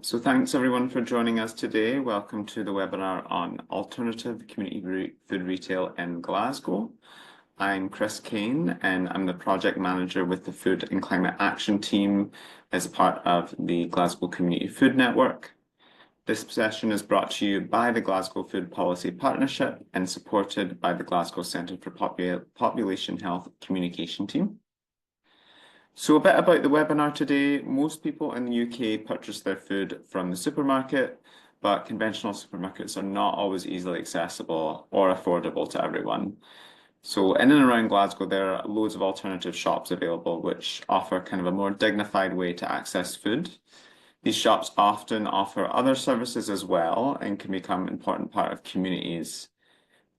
So thanks everyone for joining us today. Welcome to the webinar on alternative community food retail in Glasgow. I'm Chris Kane and I'm the project manager with the Food and Climate Action team as part of the Glasgow Community Food Network. This session is brought to you by the Glasgow Food Policy Partnership and supported by the Glasgow Centre for Population Health Communication team. So a bit about the webinar today. Most people in the UK purchase their food from the supermarket, but conventional supermarkets are not always easily accessible or affordable to everyone. So in and around Glasgow, there are loads of alternative shops available which offer kind of a more dignified way to access food. These shops often offer other services as well and can become an important part of communities.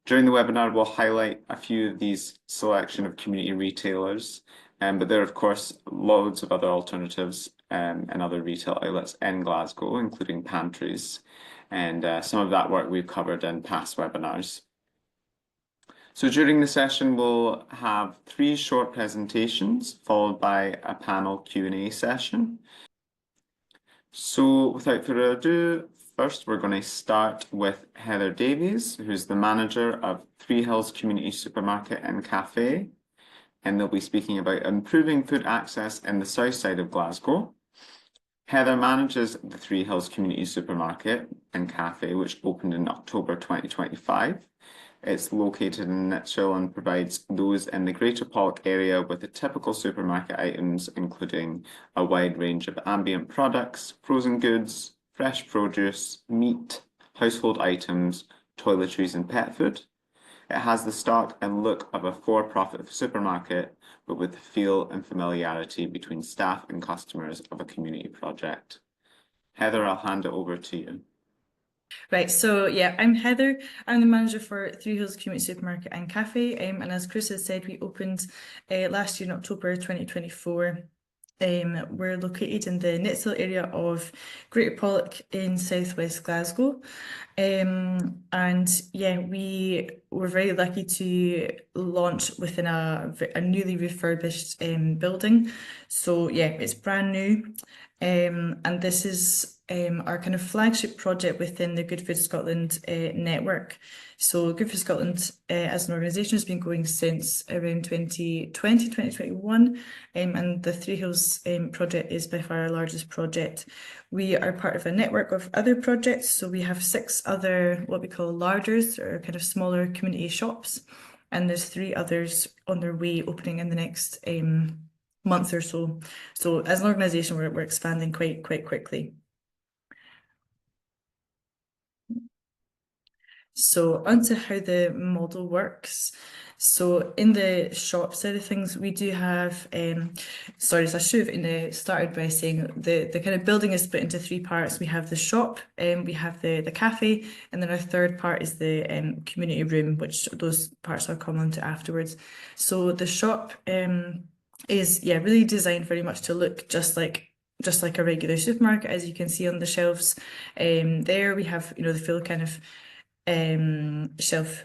During the webinar, we'll highlight a few of these selection of community retailers, but there are, of course, loads of other alternatives and other retail outlets in Glasgow, including pantries. And some of that work we've covered in past webinars. So during the session, we'll have 3 short presentations, followed by a panel Q&A session. So without further ado, first we're going to start with Heather Davies, who's the manager of Threehills Community Supermarket and Cafe. And they'll be speaking about improving food access in the south side of Glasgow. Heather manages the Threehills Community Supermarket and Cafe, which opened in October 2025. It's located in Neilston and provides those in the Greater Pollock area with the typical supermarket items, including a wide range of ambient products, frozen goods, fresh produce, meat, household items, toiletries and pet food. It has the stock and look of a for-profit supermarket, but with the feel and familiarity between staff and customers of a community project. Heather, I'll hand it over to you. Right, so yeah, I'm Heather. I'm the manager for Threehills Community Supermarket and Cafe, and as Chris has said, we opened last year in October 2024. We're located in the Neilston area of Greater Pollock in southwest Glasgow. And yeah, we were very lucky to launch within a newly refurbished building. So yeah, it's brand new. And this is our kind of flagship project within the Good Food Scotland network. So Good Food Scotland as an organisation has been going since around 2020, 2021, and the Threehills project is by far our largest project. We are part of a network of other projects, so we have 6 other what we call larders, or kind of smaller community shops, and there's 3 others on their way opening in the next month or so. So as an organisation, we're expanding quite quickly. So onto how the model works. So in the shop side of things, we do have, sorry, so I should have started by saying the kind of building is split into 3 parts. We have the shop, we have the cafe, and then our third part is the community room, which those parts I'll come on to afterwards. So the shop is really designed very much to look just like a regular supermarket, as you can see on the shelves. There we have the full kind of shelf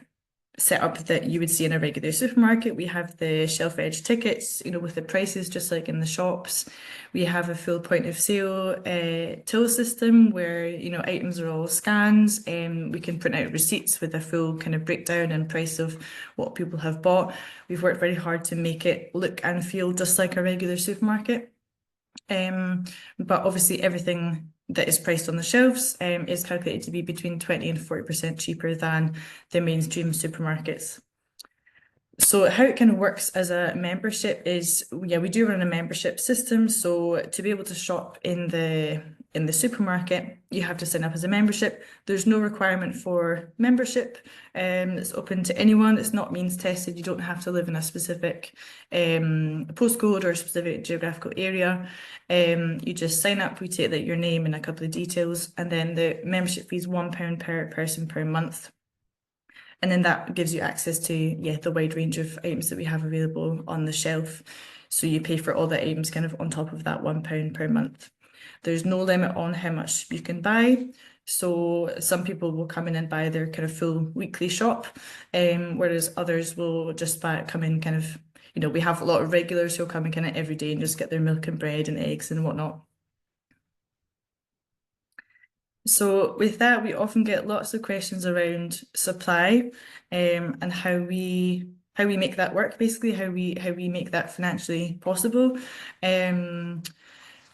setup that you would see in a regular supermarket. We have the shelf edge tickets, with the prices just like in the shops. We have a full point of sale till system where items are all scanned, and we can print out receipts with a full kind of breakdown and price of what people have bought. We've worked very hard to make it look and feel just like a regular supermarket. But obviously everything that is priced on the shelves is calculated to be between 20 and 40% cheaper than the mainstream supermarkets. So how it kind of works as a membership is, we do run a membership system. So to be able to shop in the supermarket, you have to sign up as a membership. There's no requirement for membership. It's open to anyone. It's not means tested. You don't have to live in a specific postcode or a specific geographical area. You just sign up. We take your name and a couple of details, and then the membership fee is £1 per person per month. And then that gives you access to the wide range of items that we have available on the shelf. So you pay for all the items kind of on top of that £1 per month. There's no limit on how much you can buy. So some people will come in and buy their kind of full weekly shop, whereas others will just come in kind of, we have a lot of regulars who'll come in kind of every day and just get their milk and bread and eggs and whatnot. So with that, we often get lots of questions around supply, and how we make that work, basically how we make that financially possible.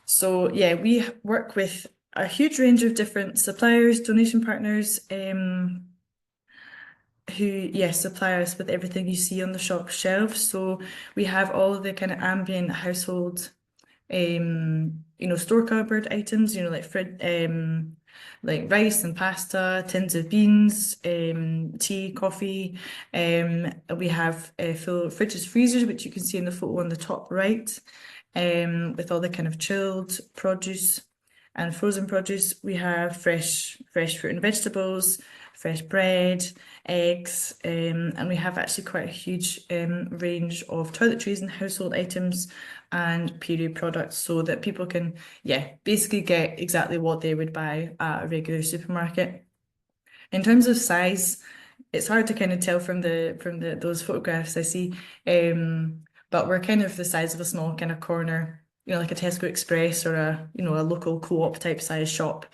So yeah, we work with a huge range of different suppliers, donation partners, who, yes, supply us with everything you see on the shop shelves. So we have all of the kind of ambient household, store cupboard items, like rice and pasta, tins of beans, tea, coffee. We have full fridges, freezers, which you can see in the photo on the top right, with all the kind of chilled produce and frozen produce. We have fresh fruit and vegetables, fresh bread, eggs, and we have actually quite a huge range of toiletries and household items and period products, so that people can, basically get exactly what they would buy at a regular supermarket. In terms of size, it's hard to kind of tell from the those photographs I see, but we're kind of the size of a small kind of corner, like a Tesco Express or a local co-op type size shop.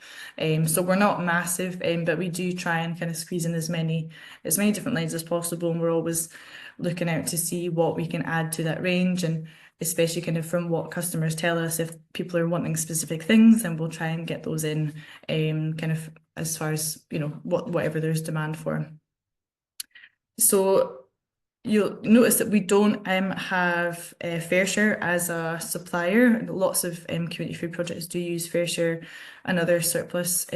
So we're not massive, but we do try and kind of squeeze in as many different lines as possible, and we're always looking out to see what we can add to that range, and especially kind of from what customers tell us. If people are wanting specific things, then we'll try and get those in, kind of as far as whatever there's demand for. So you'll notice that we don't have FareShare as a supplier. Lots of community food projects do use FareShare and other surplus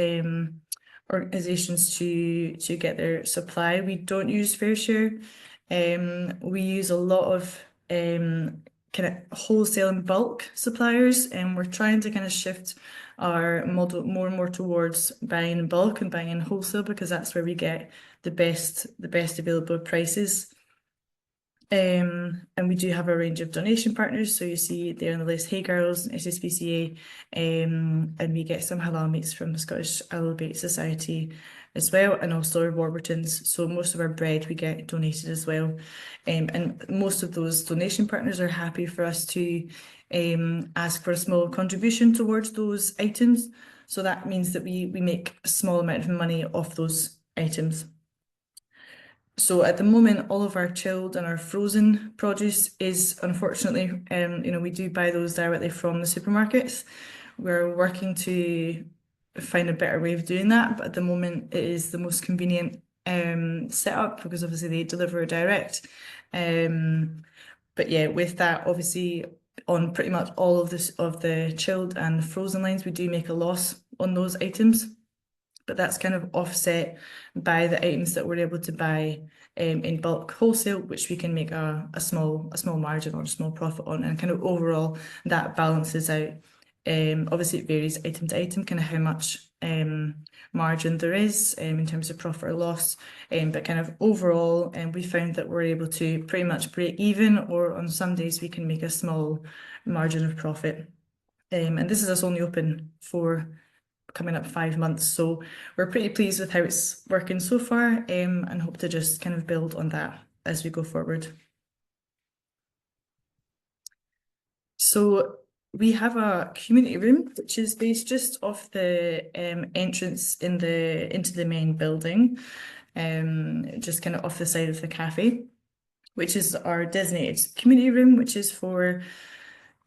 organisations to get their supply. We don't use FareShare. We use a lot of kind of wholesale and bulk suppliers, and we're trying to kind of shift our model more and more towards buying in bulk and buying in wholesale, because that's where we get the best available prices. And we do have a range of donation partners. So you see there on the list, Hey Girls, SSPCA, and we get some halal meats from the Scottish Halal Bake Society as well, and also our Warburtons. So most of our bread we get donated as well. And most of those donation partners are happy for us to ask for a small contribution towards those items. So that means that we make a small amount of money off those items. So at the moment, all of our chilled and our frozen produce is, unfortunately, we do buy those directly from the supermarkets. We're working to find a better way of doing that, but at the moment it is the most convenient setup, because obviously they deliver direct. But yeah, with that, obviously on pretty much all of the chilled and frozen lines, we do make a loss on those items. But that's kind of offset by the items that we're able to buy in bulk wholesale, which we can make a small margin or a small profit on, and kind of overall that balances out. Obviously it varies item to item, kind of how much margin there is in terms of profit or loss, but kind of overall, we found that we're able to pretty much break even, or on some days we can make a small margin of profit. And this is us only open for coming up 5 months, so we're pretty pleased with how it's working so far, and hope to just kind of build on that as we go forward. So we have a community room which is based just off the entrance into the main building, just kind of off the side of the cafe, which is our designated community room, which is for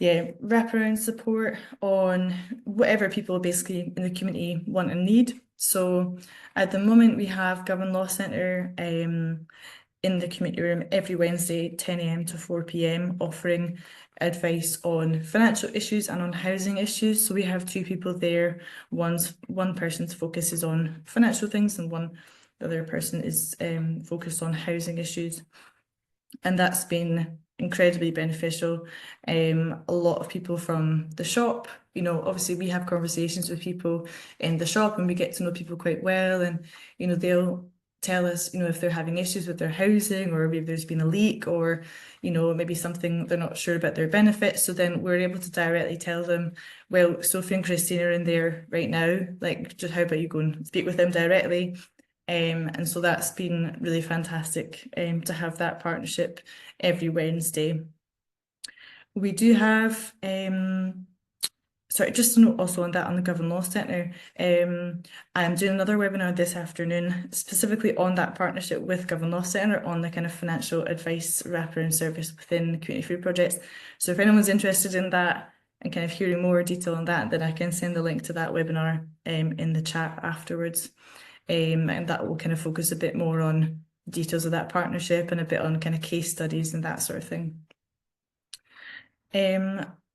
wraparound support on whatever people basically in the community want and need. So at the moment we have Govan Law Centre in the community room every Wednesday, 10 AM to 4 PM, offering advice on financial issues and on housing issues. So we have two people there. One person's focus is on financial things, and the other person is focused on housing issues. And that's been incredibly beneficial. A lot of people from the shop, obviously we have conversations with people in the shop and we get to know people quite well, and they'll tell us if they're having issues with their housing, or maybe there's been a leak, or maybe something they're not sure about their benefits. So then we're able to directly tell them, well, Sophie and Christine are in there right now, like, just how about you go and speak with them directly. And so that's been really fantastic to have that partnership every Wednesday. We do have sorry, just a note also on that on the Govan Law Centre. I'm doing another webinar this afternoon specifically on that partnership with Govan Law Centre on the kind of financial advice wraparound service within community food projects. So if anyone's interested in that and kind of hearing more detail on that, then I can send the link to that webinar in the chat afterwards. And that will kind of focus a bit more on details of that partnership and a bit on kind of case studies and that sort of thing.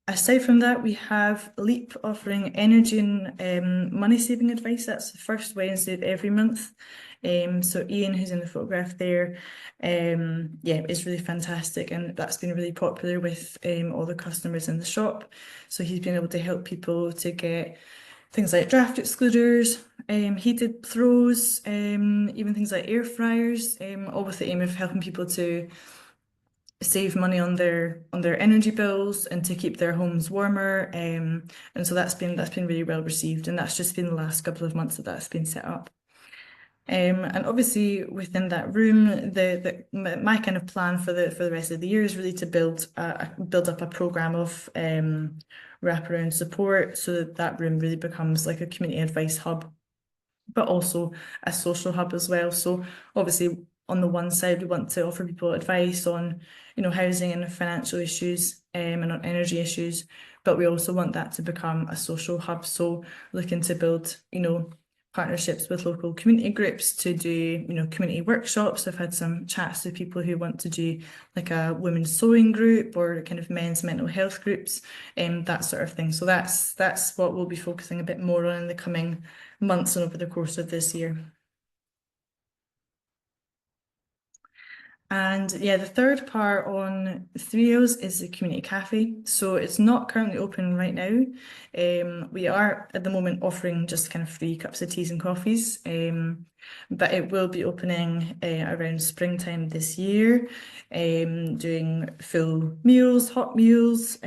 Aside from that, we have Leap offering energy and money saving advice. That's the first Wednesday of every month. So Ian, who's in the photograph there, yeah, is really fantastic, and that's been really popular with all the customers in the shop. So he's been able to help people to get things like draft excluders, heated throws, even things like air fryers, all with the aim of helping people to save money on their energy bills and to keep their homes warmer. And so that's been really well received, and that's just been the last couple of months that that's been set up. And obviously within that room, my kind of plan for the rest of the year is really to build up a program of wraparound support so that that room really becomes like a community advice hub, but also a social hub as well. So obviously on the one side, we want to offer people advice on, housing and financial issues and on energy issues, but we also want that to become a social hub. So looking to build, partnerships with local community groups to do, community workshops. I've had some chats with people who want to do like a women's sewing group or kind of men's mental health groups, that sort of thing. So that's what we'll be focusing a bit more on in the coming months and over the course of this year. And yeah, the third part on Threehills is the community cafe. So it's not currently open right now. We are at the moment offering just kind of free cups of teas and coffees, but it will be opening around springtime this year, doing full meals, hot meals,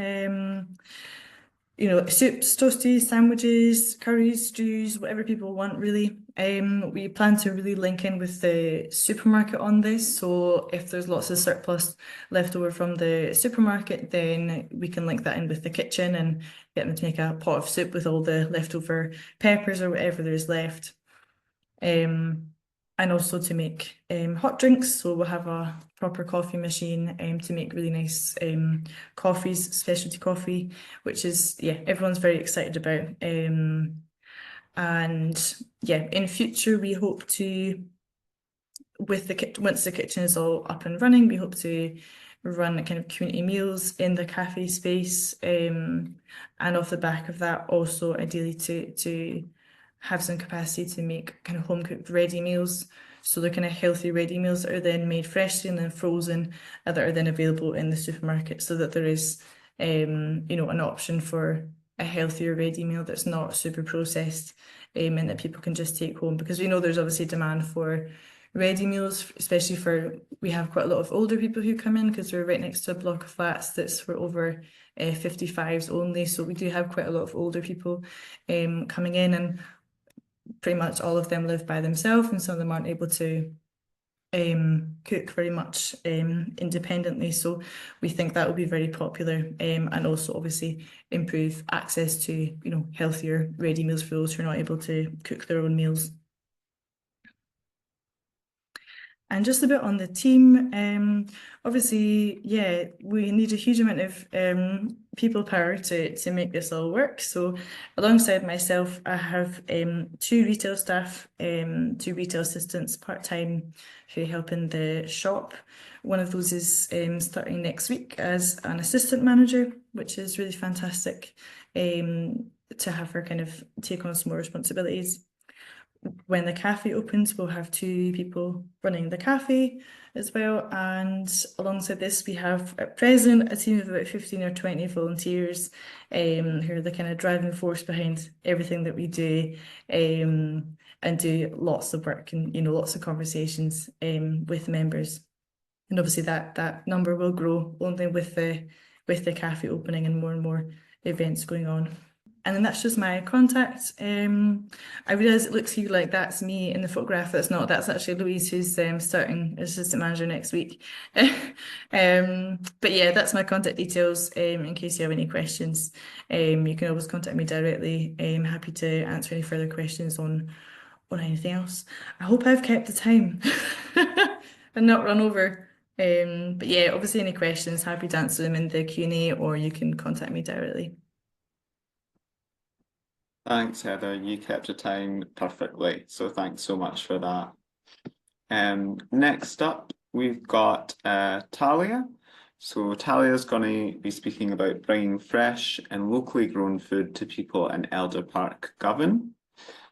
soups, toasties, sandwiches, curries, stews, whatever people want really. We plan to really link in with the supermarket on this. So if there's lots of surplus left over from the supermarket, then we can link that in with the kitchen and get them to make a pot of soup with all the leftover peppers or whatever there is left. And also to make hot drinks. So we'll have a proper coffee machine to make really nice coffees, specialty coffee, which is, yeah, everyone's very excited about. And yeah, in future, we hope to, once the kitchen is all up and running, we hope to run kind of community meals in the cafe space. And off the back of that, also ideally to have some capacity to make kind of home cooked ready meals. So they're kind of healthy ready meals that are then made freshly and then frozen that are then available in the supermarket, so that there is an option for a healthier ready meal that's not super processed, and that people can just take home, because we know there's obviously demand for ready meals, especially we have quite a lot of older people who come in because we're right next to a block of flats that's for over 55s only. So we do have quite a lot of older people coming in, and pretty much all of them live by themselves, and some of them aren't able to cook very much independently. So we think that will be very popular, and also obviously improve access to healthier ready meals for those who are not able to cook their own meals. And just a bit on the team, obviously, yeah, we need a huge amount of people power to make this all work. So alongside myself, I have 2 retail staff, 2 retail assistants part-time who help in the shop. One of those is starting next week as an assistant manager, which is really fantastic to have her kind of take on some more responsibilities. When the cafe opens, we'll have 2 people running the cafe as well. And alongside this, we have at present a team of about 15 or 20 volunteers who are the kind of driving force behind everything that we do, and do lots of work and lots of conversations with members. And obviously that number will grow only with the cafe opening and more events going on. And then that's just my contact. I realise it looks here like that's me in the photograph. That's not. That's actually Louise, who's starting as assistant manager next week. But yeah, that's my contact details. In case you have any questions, you can always contact me directly. I'm happy to answer any further questions on anything else. I hope I've kept the time and not run over. But yeah, obviously any questions, happy to answer them in the Q&A, or you can contact me directly. Thanks, Heather. You kept the time perfectly, so thanks so much for that. Next up, we've got Talia. So Talia's going to be speaking about bringing fresh and locally grown food to people in Elder Park, Govan.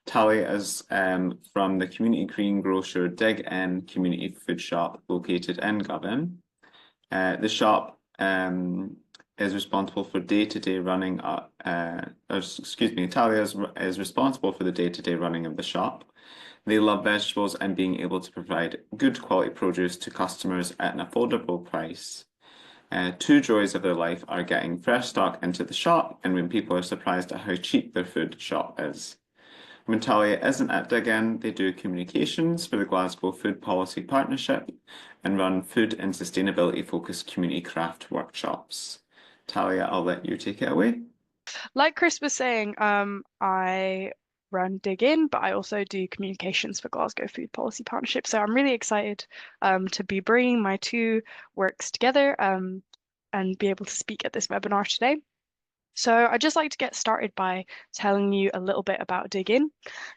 Talia is from the Community Greengrocer In Community Food Shop located in Govan. The shop is responsible for day-to-day running. Talia is responsible for the day-to-day running of the shop. They love vegetables and being able to provide good quality produce to customers at an affordable price. Two joys of their life are getting fresh stock into the shop and when people are surprised at how cheap their food shop is. When Talia isn't at Dig In, they do communications for the Glasgow Food Policy Partnership and run food and sustainability focused community craft workshops. Talia, I'll let you take it away. Like Chris was saying, I run Dig In, but I also do communications for Glasgow Food Policy Partnership. So I'm really excited to be bringing my two works together and be able to speak at this webinar today. So I'd just like to get started by telling you a little bit about Dig In.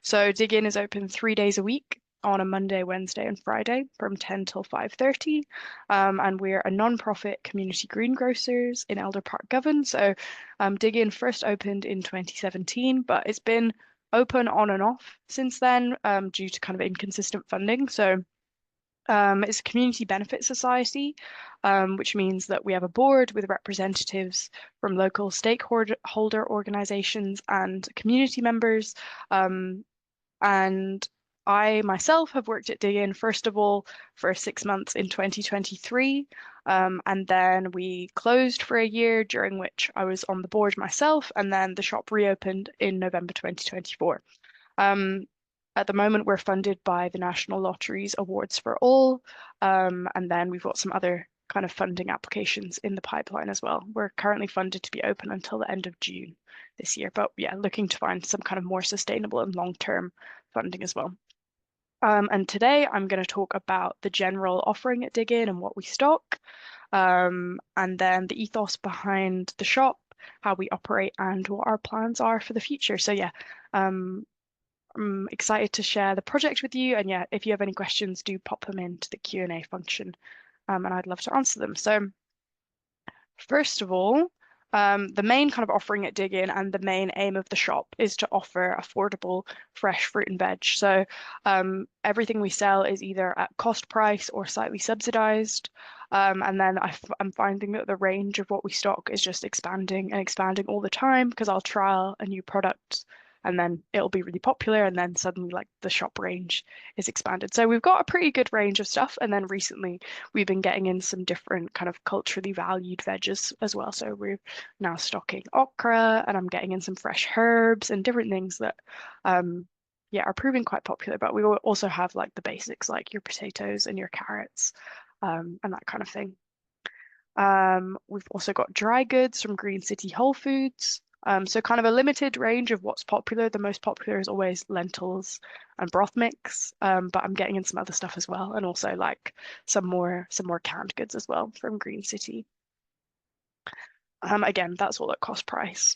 So Dig In is open 3 days a week on a Monday, Wednesday, and Friday from 10 till 5:30. And we're a non-profit community greengrocers in Elder Park, Govan. So Dig In first opened in 2017, but it's been open on and off since then due to kind of inconsistent funding. So it's a community benefit society, which means that we have a board with representatives from local stakeholder organizations and community members. And I myself have worked at Dig In, first of all, for 6 months in 2023. And then we closed for a year, during which I was on the board myself, and then the shop reopened in November 2024. At the moment, we're funded by the National Lottery's Awards for All, and then we've got some other kind of funding applications in the pipeline as well. We're currently funded to be open until the end of June this year, but yeah, looking to find some kind of more sustainable and long-term funding as well. And today I'm going to talk about the general offering at Dig In and what we stock, and then the ethos behind the shop, how we operate, and what our plans are for the future. So yeah, I'm excited to share the project with you. And yeah, if you have any questions, do pop them into the Q&A function, and I'd love to answer them. So first of all, the main kind of offering at Dig In and the main aim of the shop is to offer affordable fresh fruit and veg. So everything we sell is either at cost price or slightly subsidized. And then I'm finding that the range of what we stock is just expanding and expanding all the time, because I'll trial a new product and then it'll be really popular, and then suddenly like the shop range is expanded. So we've got a pretty good range of stuff, and then recently we've been getting in some different kind of culturally valued veggies as well. So we're now stocking okra, and I'm getting in some fresh herbs and different things that yeah, are proving quite popular. But we also have like the basics, like your potatoes and your carrots, and that kind of thing. We've also got dry goods from Green City Whole Foods. So kind of a limited range of what's popular. The most popular is always lentils and broth mix, but I'm getting in some other stuff as well, and also like some more canned goods as well from Green City. Again, that's all at cost price.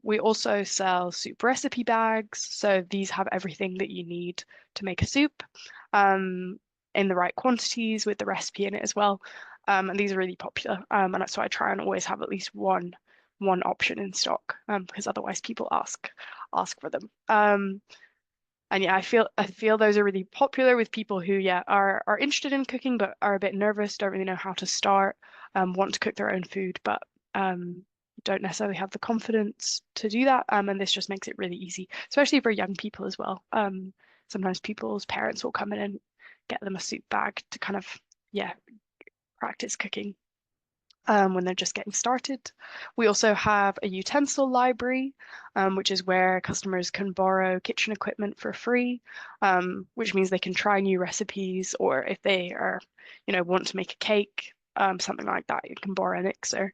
We also sell soup recipe bags, so these have everything that you need to make a soup, in the right quantities with the recipe in it as well. And these are really popular, and so I try and always have at least one option in stock, because otherwise people ask for them. And yeah, I feel those are really popular with people who are interested in cooking but are a bit nervous, don't really know how to start, want to cook their own food, but don't necessarily have the confidence to do that. And this just makes it really easy, especially for young people as well. Sometimes people's parents will come in and get them a soup bag to kind of practice cooking. when they're just getting started. We also have a utensil library, which is where customers can borrow kitchen equipment for free, which means they can try new recipes, or if they are, want to make a cake, something like that, you can borrow a mixer.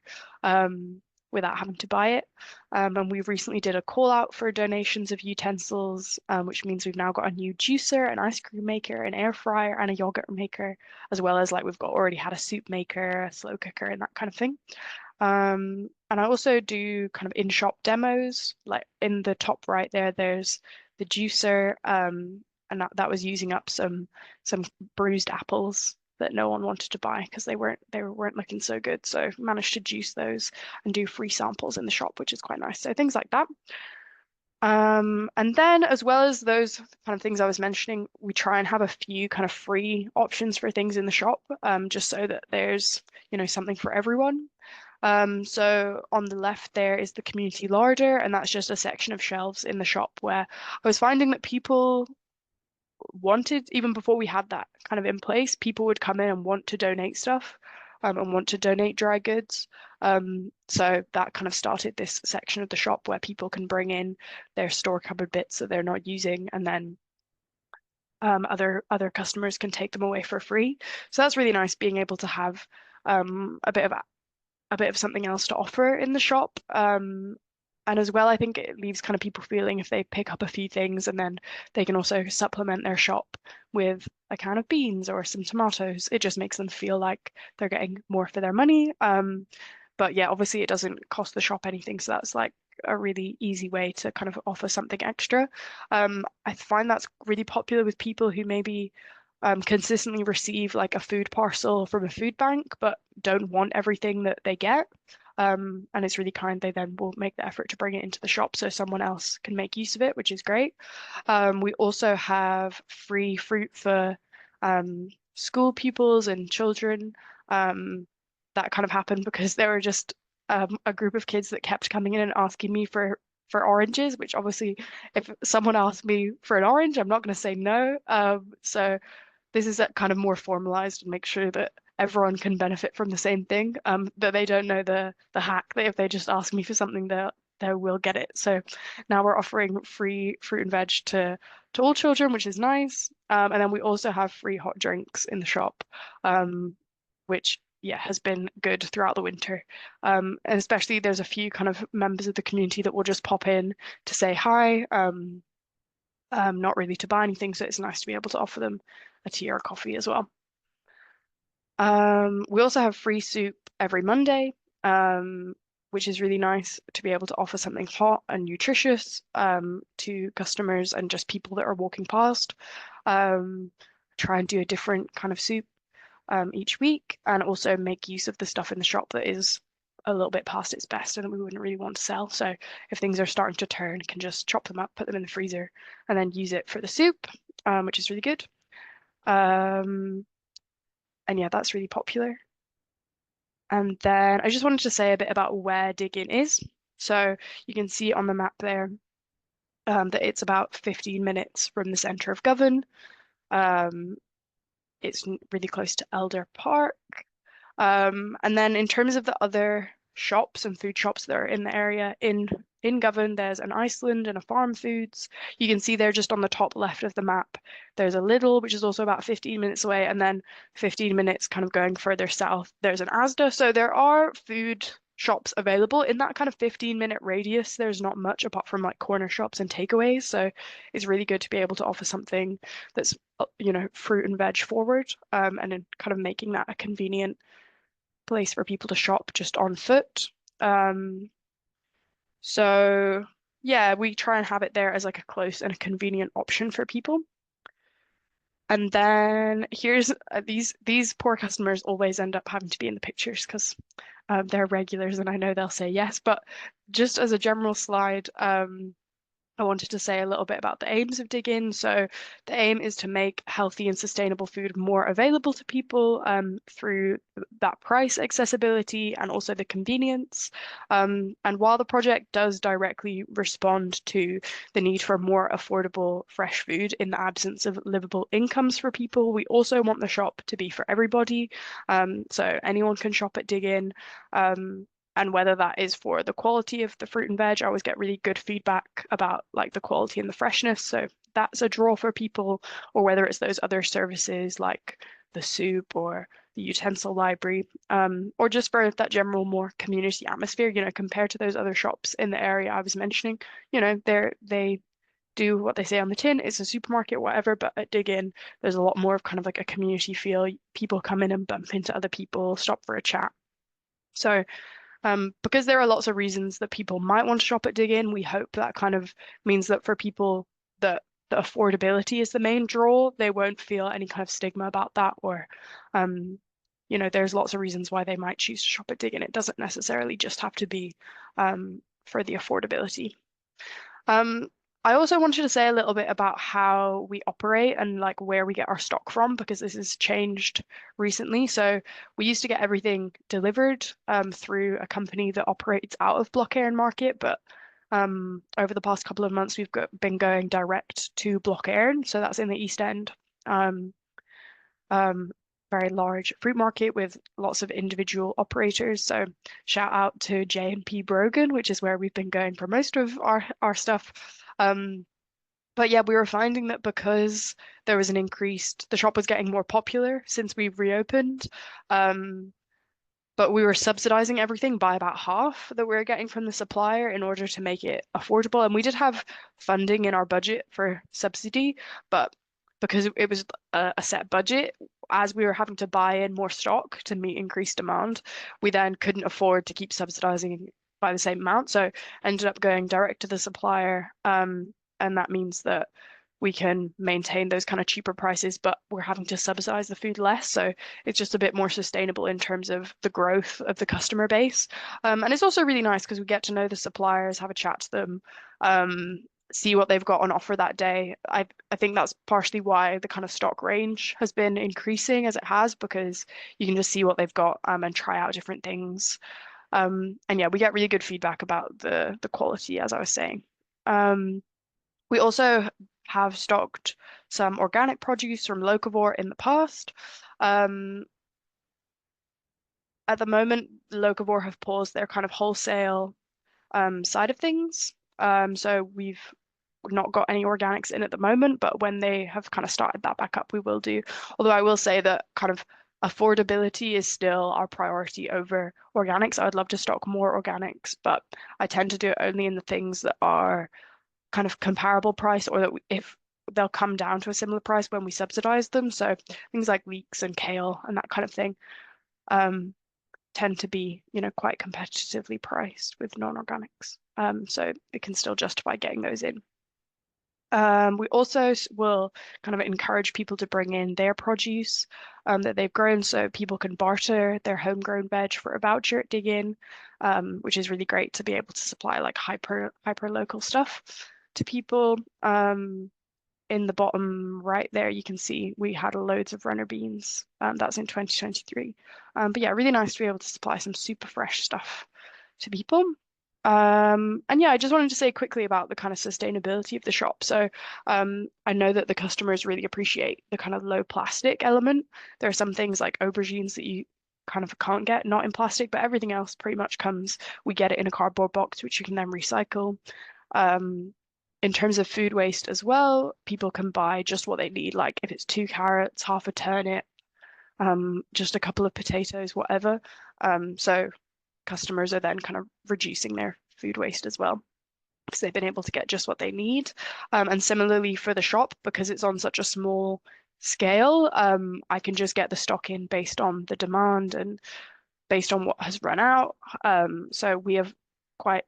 Without having to buy it. And we recently did a call out for donations of utensils, which means we've now got a new juicer, an ice cream maker, an air fryer, and a yogurt maker, as well as like we've got already had a soup maker, a slow cooker, and that kind of thing. And I also do kind of in-shop demos, like in the top right there, there's the juicer, and that was using up some bruised apples that no one wanted to buy because they weren't looking so good. So managed to juice those and do free samples in the shop, which is quite nice. So things like that. And then as well as those kind of things I was mentioning, we try and have a few kind of free options for things in the shop, just so that there's, something for everyone. So on the left there is the community larder, and that's just a section of shelves in the shop where I was finding that people wanted, even before we had that kind of in place, people would come in and want to donate stuff, and want to donate dry goods. So that kind of started this section of the shop where people can bring in their store cupboard bits that they're not using, and then other customers can take them away for free. So that's really nice being able to have a bit of something else to offer in the shop. And as well, I think it leaves kind of people feeling if they pick up a few things and then they can also supplement their shop with a can of beans or some tomatoes. It just makes them feel like they're getting more for their money. But yeah, obviously it doesn't cost the shop anything. So that's like a really easy way to kind of offer something extra. I find that's really popular with people who maybe consistently receive like a food parcel from a food bank, but don't want everything that they get. And it's really kind. They then will make the effort to bring it into the shop so someone else can make use of it, which is great. We also have free fruit for school pupils and children. That kind of happened because there were just a group of kids that kept coming in and asking me for oranges, which obviously, if someone asked me for an orange, I'm not going to say no. So this is kind of more formalized and make sure that everyone can benefit from the same thing. That they don't know the hack. That if they just ask me for something, they will get it. So now we're offering free fruit and veg to all children, which is nice. And then we also have free hot drinks in the shop, which yeah has been good throughout the winter. And especially there's a few kind of members of the community that will just pop in to say hi. Not really to buy anything, so it's nice to be able to offer them a tea or a coffee as well. We also have free soup every Monday, which is really nice to be able to offer something hot and nutritious to customers and just people that are walking past. Try and do a different kind of soup each week, and also make use of the stuff in the shop that is a little bit past its best and that we wouldn't really want to sell. So if things are starting to turn, can just chop them up, put them in the freezer, and then use it for the soup, which is really good. And yeah, that's really popular. And then I just wanted to say a bit about where Dig In is. So you can see on the map there that it's about 15 minutes from the centre of Govan. It's really close to Elder Park. And then in terms of the other shops and food shops that are in the area, in Govan, there's an Iceland and a Farm Foods. You can see there just on the top left of the map, there's a Lidl, which is also about 15 minutes away, and then 15 minutes kind of going further south, there's an Asda. So there are food shops available in that kind of 15-minute radius. There's not much apart from like corner shops and takeaways. So it's really good to be able to offer something that's, fruit and veg forward, and then kind of making that a convenient place for people to shop just on foot. So yeah, we try and have it there as like a close and a convenient option for people. And then here's these poor customers always end up having to be in the pictures because they're regulars and I know they'll say yes. But just as a general slide, I wanted to say a little bit about the aims of Dig In. So the aim is to make healthy and sustainable food more available to people through that price accessibility and also the convenience. And while the project does directly respond to the need for more affordable fresh food in the absence of livable incomes for people, we also want the shop to be for everybody. So anyone can shop at Dig In. And whether that is for the quality of the fruit and veg, I always get really good feedback about like the quality and the freshness. So that's a draw for people, or whether it's those other services like the soup or the utensil library, or just for that general more community atmosphere, compared to those other shops in the area I was mentioning, they do what they say on the tin. It's a supermarket, whatever, but at Dig In, there's a lot more of kind of like a community feel. People come in and bump into other people, stop for a chat. So because there are lots of reasons that people might want to shop at Dig In, we hope that kind of means that for people that the affordability is the main draw, they won't feel any kind of stigma about that, or there's lots of reasons why they might choose to shop at Dig In. It doesn't necessarily just have to be for the affordability. Um, I also wanted to say a little bit about how we operate and like where we get our stock from, because this has changed recently. So we used to get everything delivered through a company that operates out of Block Market, but over the past couple of months we've been going direct to Block so that's in the East End. Very large fruit market with lots of individual operators. So shout out to J&P Brogan, which is where we've been going for most of our stuff. But yeah, we were finding that because there was the shop was getting more popular since we reopened. But we were subsidizing everything by about half that we were getting from the supplier in order to make it affordable. And we did have funding in our budget for subsidy, but because it was a set budget, as we were having to buy in more stock to meet increased demand, we then couldn't afford to keep subsidizing by the same amount. So ended up going direct to the supplier. And that means that we can maintain those kind of cheaper prices, but we're having to subsidize the food less. So it's just a bit more sustainable in terms of the growth of the customer base. And it's also really nice because we get to know the suppliers, have a chat to them, see what they've got on offer that day. I think that's partially why the kind of stock range has been increasing as it has, because you can just see what they've got and try out different things. And yeah, we get really good feedback about the quality, as I was saying. We also have stocked some organic produce from Locavore in the past. At the moment, Locavore have paused their kind of wholesale side of things. So we've not got any organics in at the moment, but when they have kind of started that back up, we will do. Although I will say that kind of affordability is still our priority over organics. I would love to stock more organics, but I tend to do it only in the things that are kind of comparable price, or that if they'll come down to a similar price when we subsidize them. So things like leeks and kale and that kind of thing tend to be, quite competitively priced with non-organics. So it can still justify getting those in. We also will kind of encourage people to bring in their produce that they've grown, so people can barter their homegrown veg for a voucher at Dig In, which is really great to be able to supply like hyper local stuff to people. In the bottom right there, you can see we had loads of runner beans. That's in 2023. But yeah, really nice to be able to supply some super fresh stuff to people. And yeah, I just wanted to say quickly about the kind of sustainability of the shop. So I know that the customers really appreciate the kind of low plastic element. There are some things like aubergines that you kind of can't get not in plastic, but everything else pretty much we get it in a cardboard box, which you can then recycle. In terms of food waste as well, people can buy just what they need, like if it's 2 carrots, half a turnip, just a couple of potatoes, whatever. So customers are then kind of reducing their food waste as well, because they've been able to get just what they need. And similarly for the shop, because it's on such a small scale, I can just get the stock in based on the demand and based on what has run out. So we have quite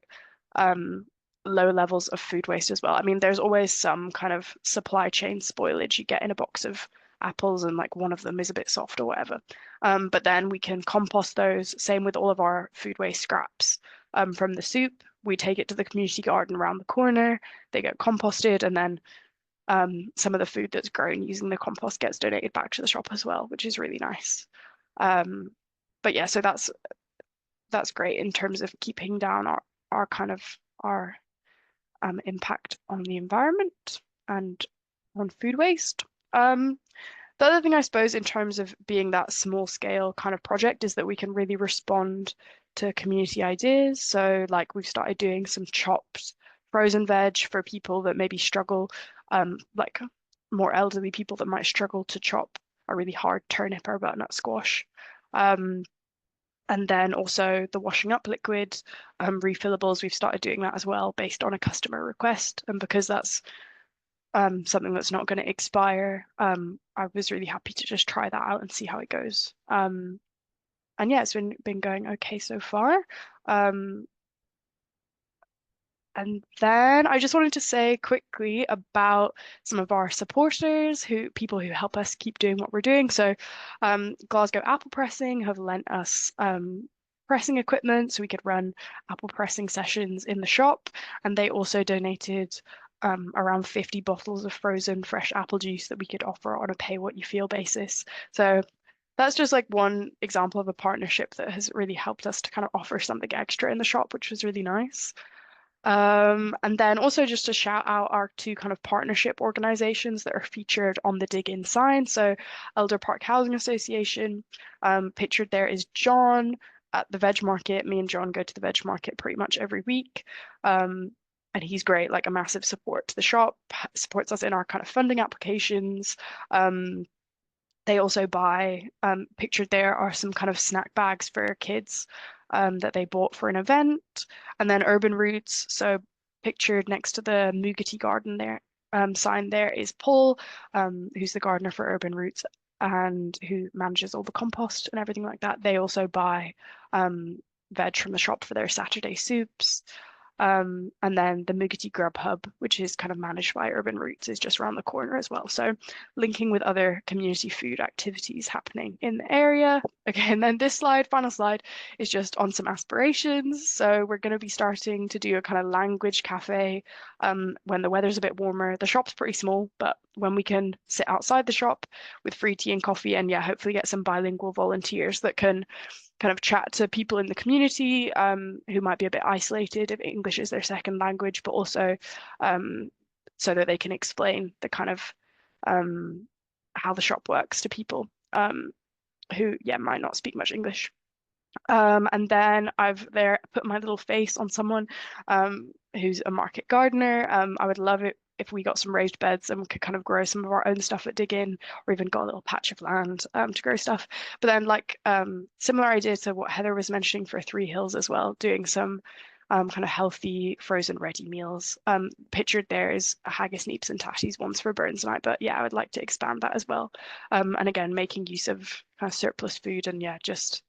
low levels of food waste as well. I mean, there's always some kind of supply chain spoilage. You get in a box of apples and like one of them is a bit soft or whatever. But then we can compost those. Same with all of our food waste scraps from the soup. we take it to the community garden around the corner, they get composted, and then some of the food that's grown using the compost gets donated back to the shop as well, which is really nice. But yeah, so that's great in terms of keeping down our kind of our impact on the environment and on food waste. The other thing I suppose in terms of being that small scale kind of project is that we can really respond to community ideas. So like we've started doing some chopped frozen veg for people that maybe struggle, like more elderly people that might struggle to chop a really hard turnip or butternut squash. And then also the washing up liquid, refillables, we've started doing that as well based on a customer request. And because that's something that's not going to expire, I was really happy to just try that out and see how it goes. And yeah, it's been going okay so far. And then I just wanted to say quickly about some of our supporters, people who help us keep doing what we're doing. So Glasgow Apple Pressing have lent us pressing equipment so we could run apple pressing sessions in the shop. And they also donated around 50 bottles of frozen fresh apple juice that we could offer on a pay what you feel basis. So that's just like one example of a partnership that has really helped us to kind of offer something extra in the shop, which was really nice. And then also just to shout out our two kind of partnership organizations that are featured on the Dig In sign. So Elder Park Housing Association, pictured there is John at the veg market. Me and John go to the veg market pretty much every week. And he's great, like a massive support to the shop, supports us in our kind of funding applications. They also buy, pictured there are some kind of snack bags for kids that they bought for an event. And then Urban Roots, so pictured next to the Mugati garden there, sign there is Paul, who's the gardener for Urban Roots and who manages all the compost and everything like that. They also buy veg from the shop for their Saturday soups. And then the Mugati Grub Hub, which is kind of managed by Urban Roots, is just around the corner as well. So linking with other community food activities happening in the area. Okay, and then this slide, final slide, is just on some aspirations. So we're going to be starting to do a kind of language cafe when the weather's a bit warmer. The shop's pretty small, but when we can sit outside the shop with free tea and coffee and yeah, hopefully get some bilingual volunteers that can kind of chat to people in the community who might be a bit isolated if English is their second language, but also so that they can explain the kind of how the shop works to people who, yeah, might not speak much English. And then I've there put my little face on someone who's a market gardener. I would love it if we got some raised beds and we could kind of grow some of our own stuff at Dig In, or even got a little patch of land to grow stuff. But then like similar idea to what Heather was mentioning for Threehills as well, doing some kind of healthy frozen ready meals. Pictured there is a haggis, neeps and tatties ones for Burns Night, but yeah, I would like to expand that as well. And again, making use of kind of surplus food and yeah, just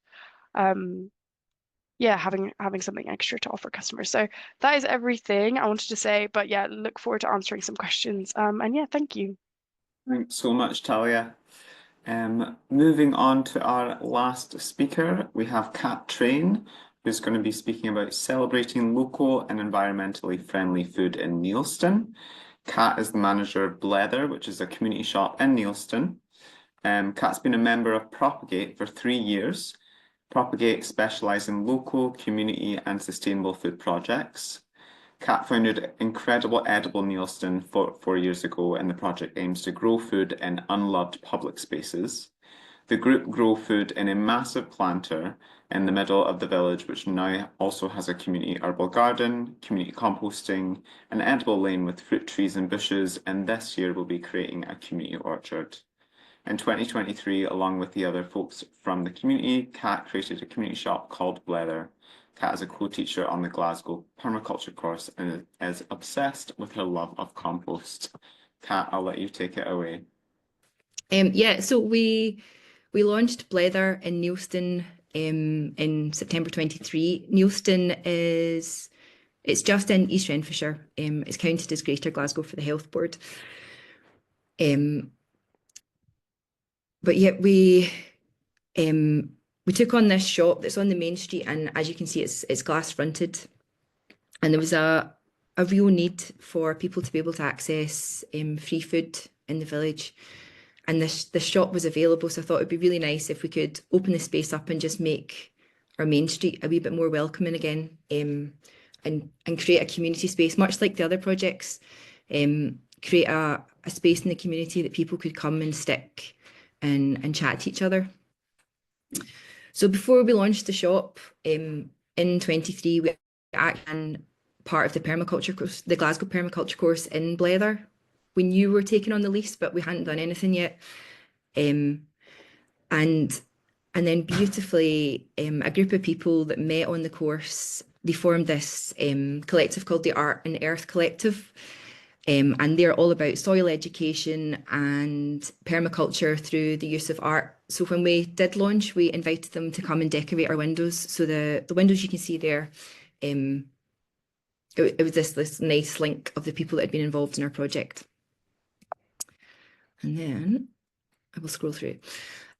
yeah, having something extra to offer customers. So that is everything I wanted to say, but yeah, look forward to answering some questions. And yeah, thank you. Thanks so much, Talia. Moving on to our last speaker, we have Kat Train, who's going to be speaking about celebrating local and environmentally friendly food in Neilston. Kat is the manager of Blether, which is a community shop in Neilston. Kat's been a member of Propagate for 3 years. Propagate specialise in local, community and sustainable food projects. Kat founded Incredible Edible Neilston 4 years ago, and the project aims to grow food in unloved public spaces. The group grow food in a massive planter in the middle of the village, which now also has a community herbal garden, community composting, an edible lane with fruit trees and bushes, and this year we'll be creating a community orchard. In 2023, along with the other folks from the community, Kat created a community shop called Blether. Kat is a co-teacher on the Glasgow permaculture course and is obsessed with her love of compost. Kat, I'll let you take it away. Yeah, so we launched Blether in Neilston in September 23. Neilston it's just in East Renfrewshire. It's counted as Greater Glasgow for the Health Board. But yeah, we took on this shop that's on the main street, and as you can see, it's glass fronted. And there was a real need for people to be able to access free food in the village. And the shop was available, so I thought it'd be really nice if we could open the space up and just make our main street a wee bit more welcoming again, and create a community space, much like the other projects. Create a space in the community that people could come and stick and chat to each other. So before we launched the shop in 23, we actually part of the permaculture course, the Glasgow permaculture course in Blether, when you were taking on the lease, but we hadn't done anything yet. And then beautifully, a group of people that met on the course, they formed this collective called the Art and Earth Collective. And they're all about soil education and permaculture through the use of art. So when we did launch, we invited them to come and decorate our windows. So the windows you can see there, it was this nice link of the people that had been involved in our project. And then I will scroll through.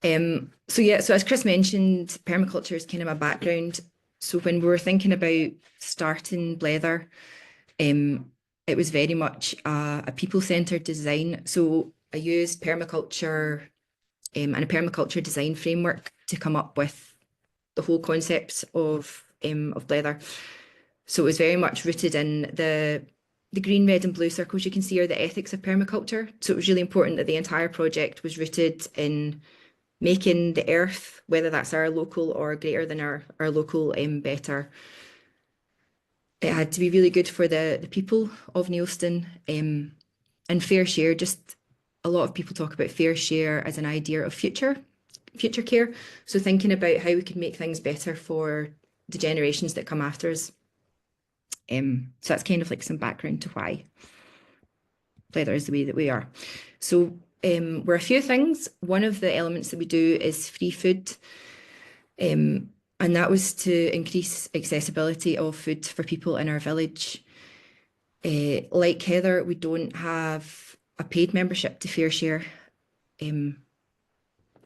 So as Chris mentioned, permaculture is kind of my background. So when we were thinking about starting Blether, it was very much a people-centered design. So I used permaculture and a permaculture design framework to come up with the whole concepts of Blether. So it was very much rooted in the green, red and blue circles you can see are the ethics of permaculture. So it was really important that the entire project was rooted in making the earth, whether that's our local or greater than our local, better. It had to be really good for the people of Neilston, and fair share. Just a lot of people talk about fair share as an idea of future care. So thinking about how we could make things better for the generations that come after us. So that's kind of like some background to why Blether is the way that we are. So we're a few things. One of the elements that we do is free food. And that was to increase accessibility of food for people in our village. Like Heather, we don't have a paid membership to Fair Share.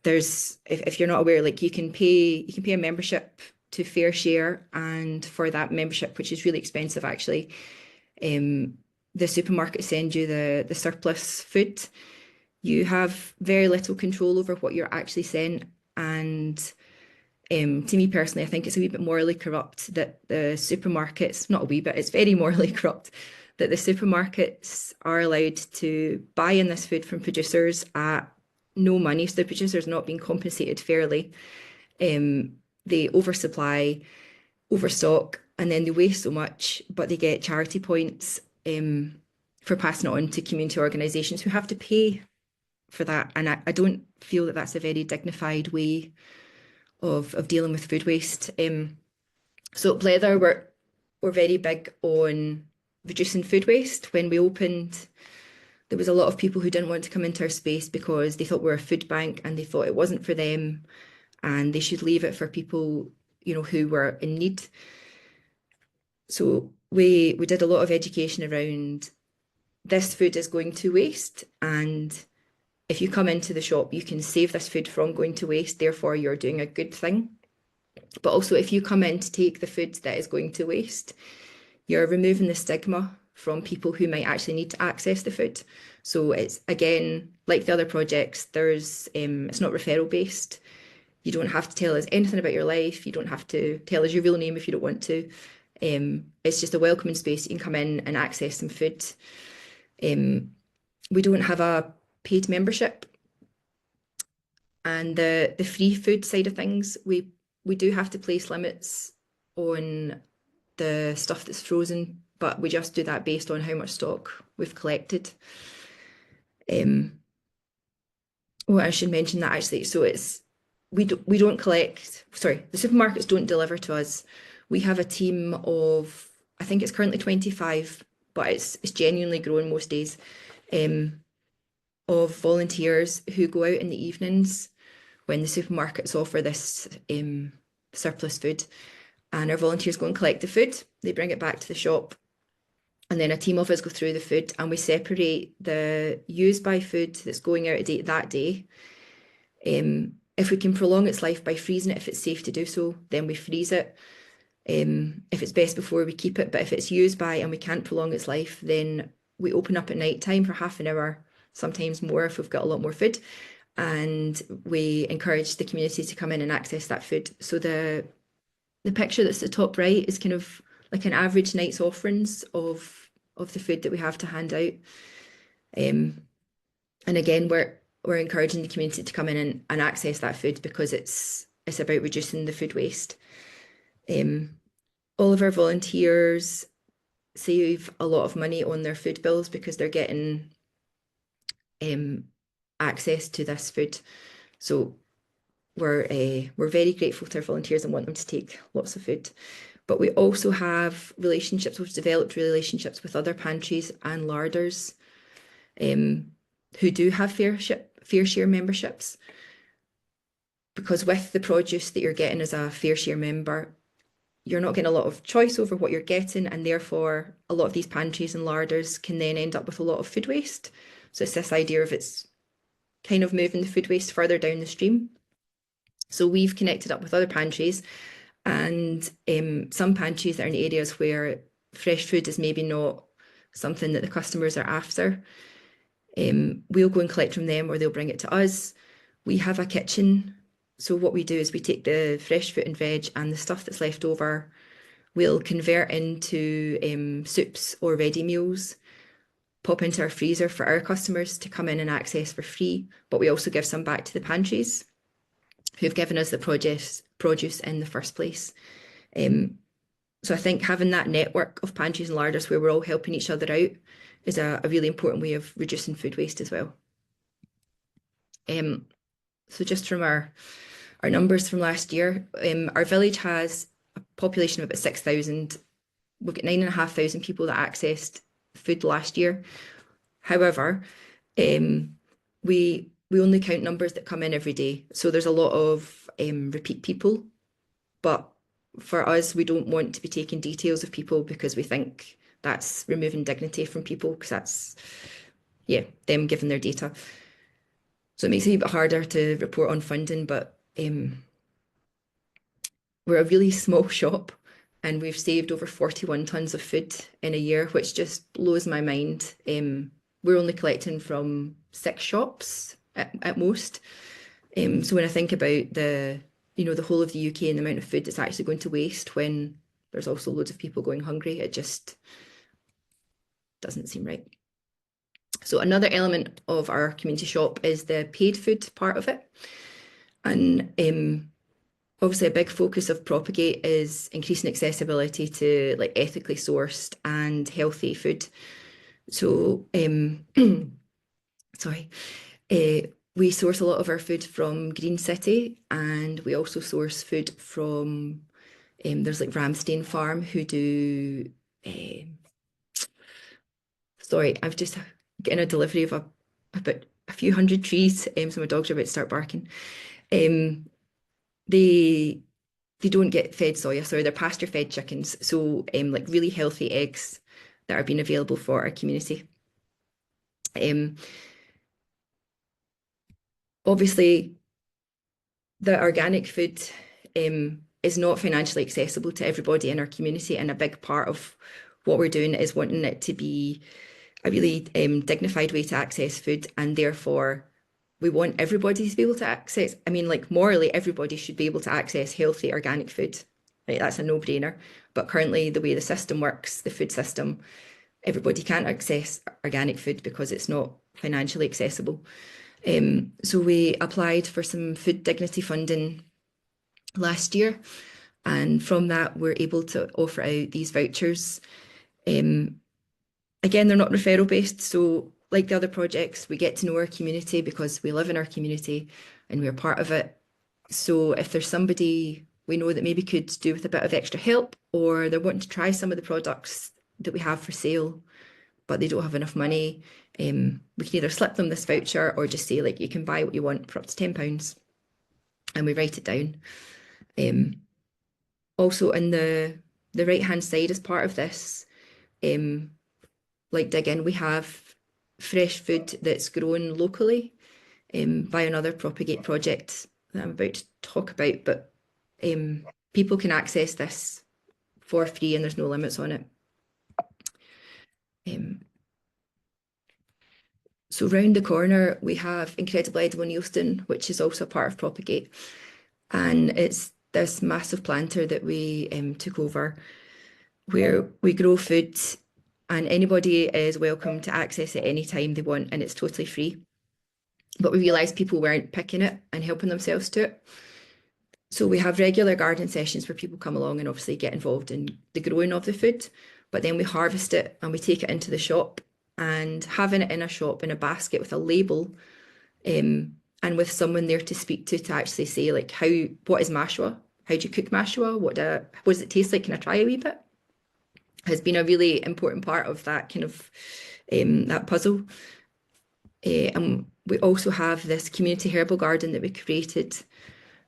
There's, if you're not aware, like you can pay a membership to Fair Share, and for that membership, which is really expensive actually, the supermarket send you the surplus food. You have very little control over what you're actually sent, and to me personally, I think it's a wee bit morally corrupt that the supermarkets, not a wee bit, it's very morally corrupt that the supermarkets are allowed to buy in this food from producers at no money, so the producers not being compensated fairly. They oversupply, overstock, and then they waste so much, but they get charity points for passing it on to community organisations who have to pay for that. And I don't feel that that's a very dignified way of dealing with food waste. So at Blether, we're very big on reducing food waste. When we opened, there was a lot of people who didn't want to come into our space because they thought we were a food bank and they thought it wasn't for them and they should leave it for people, you know, who were in need. So we did a lot of education around this food is going to waste, and if you come into the shop, you can save this food from going to waste, therefore you're doing a good thing. But also if you come in to take the food that is going to waste, you're removing the stigma from people who might actually need to access the food. So it's, again, like the other projects, there's it's not referral based. You don't have to tell us anything about your life. You don't have to tell us your real name if you don't want to. It's just a welcoming space. You can come in and access some food. We don't have a paid membership. And the free food side of things, we do have to place limits on the stuff that's frozen, but we just do that based on how much stock we've collected. Oh, I should mention that actually. So it's we don't collect. Sorry, the supermarkets don't deliver to us. We have a team of, I think it's currently 25, but it's genuinely growing most days, of volunteers who go out in the evenings when the supermarkets offer this surplus food, and our volunteers go and collect the food. They bring it back to the shop, and then a team of us go through the food and we separate the use by food that's going out of date that day. If we can prolong its life by freezing it, if it's safe to do so, then we freeze it. If it's best before, we keep it, but if it's used by and we can't prolong its life, then we open up at night time for half an hour, sometimes more if we've got a lot more food, and we encourage the community to come in and access that food. So the picture that's the top right is kind of like an average night's offerings of the food that we have to hand out. And again, we're encouraging the community to come in and access that food because it's about reducing the food waste. All of our volunteers save a lot of money on their food bills because they're getting access to this food. So we're very grateful to our volunteers and want them to take lots of food. But we also have relationships, we've developed relationships with other pantries and larders who do have fair share memberships. Because with the produce that you're getting as a fair share member, you're not getting a lot of choice over what you're getting, and therefore a lot of these pantries and larders can then end up with a lot of food waste. So it's this idea of it's kind of moving the food waste further down the stream. So we've connected up with other pantries, and some pantries that are in areas where fresh food is maybe not something that the customers are after. We'll go and collect from them, or they'll bring it to us. We have a kitchen. So what we do is we take the fresh fruit and veg and the stuff that's left over, we'll convert into soups or ready meals, pop into our freezer for our customers to come in and access for free. But we also give some back to the pantries who've given us the produce in the first place. So I think having that network of pantries and larders where we're all helping each other out is a really important way of reducing food waste as well. So just from our numbers from last year, our village has a population of about 6,000. We've got 9,500 people that accessed food last year. However, we only count numbers that come in every day. So there's a lot of repeat people, but for us, we don't want to be taking details of people because we think that's removing dignity from people, because that's, yeah, them giving their data. So it makes it a bit harder to report on funding, but we're a really small shop and we've saved over 41 tonnes of food in a year, which just blows my mind. We're only collecting from 6 shops at most. So when I think about the whole of the UK and the amount of food that's actually going to waste when there's also loads of people going hungry, it just doesn't seem right. So another element of our community shop is the paid food part of it. And obviously a big focus of Propagate is increasing accessibility to like ethically sourced and healthy food. So we source a lot of our food from Green City, and we also source food from there's like Ramsden Farm who do sorry, I've just getting a delivery of about a few hundred trees, so my dogs are about to start barking. They don't get fed soya, sorry, they're pasture fed chickens. So like really healthy eggs that are being available for our community. Obviously, the organic food is not financially accessible to everybody in our community, and a big part of what we're doing is wanting it to be a really dignified way to access food, and therefore we want everybody to be able to access, I mean, like morally, everybody should be able to access healthy organic food, right? That's a no-brainer. But currently the way the system works, the food system, everybody can't access organic food because it's not financially accessible. So we applied for some food dignity funding last year, and from that we're able to offer out these vouchers. Again, they're not referral based, so like the other projects, we get to know our community because we live in our community and we're part of it. So if there's somebody we know that maybe could do with a bit of extra help, or they're wanting to try some of the products that we have for sale, but they don't have enough money, we can either slip them this voucher or just say, like, you can buy what you want for up to £10, and we write it down. Also, in the right-hand side, as part of this, like Dig In, we have fresh food that's grown locally by another Propagate project that I'm about to talk about, but people can access this for free, and there's no limits on it. So round the corner, we have Incredibly Edible Neilston, which is also a part of Propagate. And it's this massive planter that we took over, where we grow food and anybody is welcome to access it any time they want, and it's totally free. But we realised people weren't picking it and helping themselves to it. So we have regular garden sessions where people come along and obviously get involved in the growing of the food, but then we harvest it and we take it into the shop, and having it in a shop in a basket with a label and with someone there to speak to actually say like, what is mashua? How do you cook mashua? What does it taste like? Can I try a wee bit? Has been a really important part of that kind of that puzzle. And we also have this community herbal garden that we created,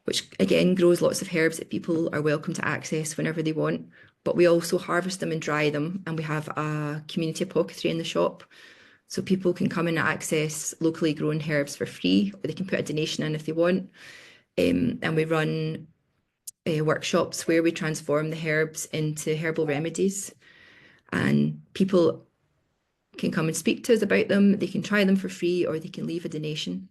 which again grows lots of herbs that people are welcome to access whenever they want. But we also harvest them and dry them, and we have a community apothecary in the shop. So people can come and access locally grown herbs for free, or they can put a donation in if they want. And we run workshops where we transform the herbs into herbal remedies, and people can come and speak to us about them. They can try them for free, or they can leave a donation.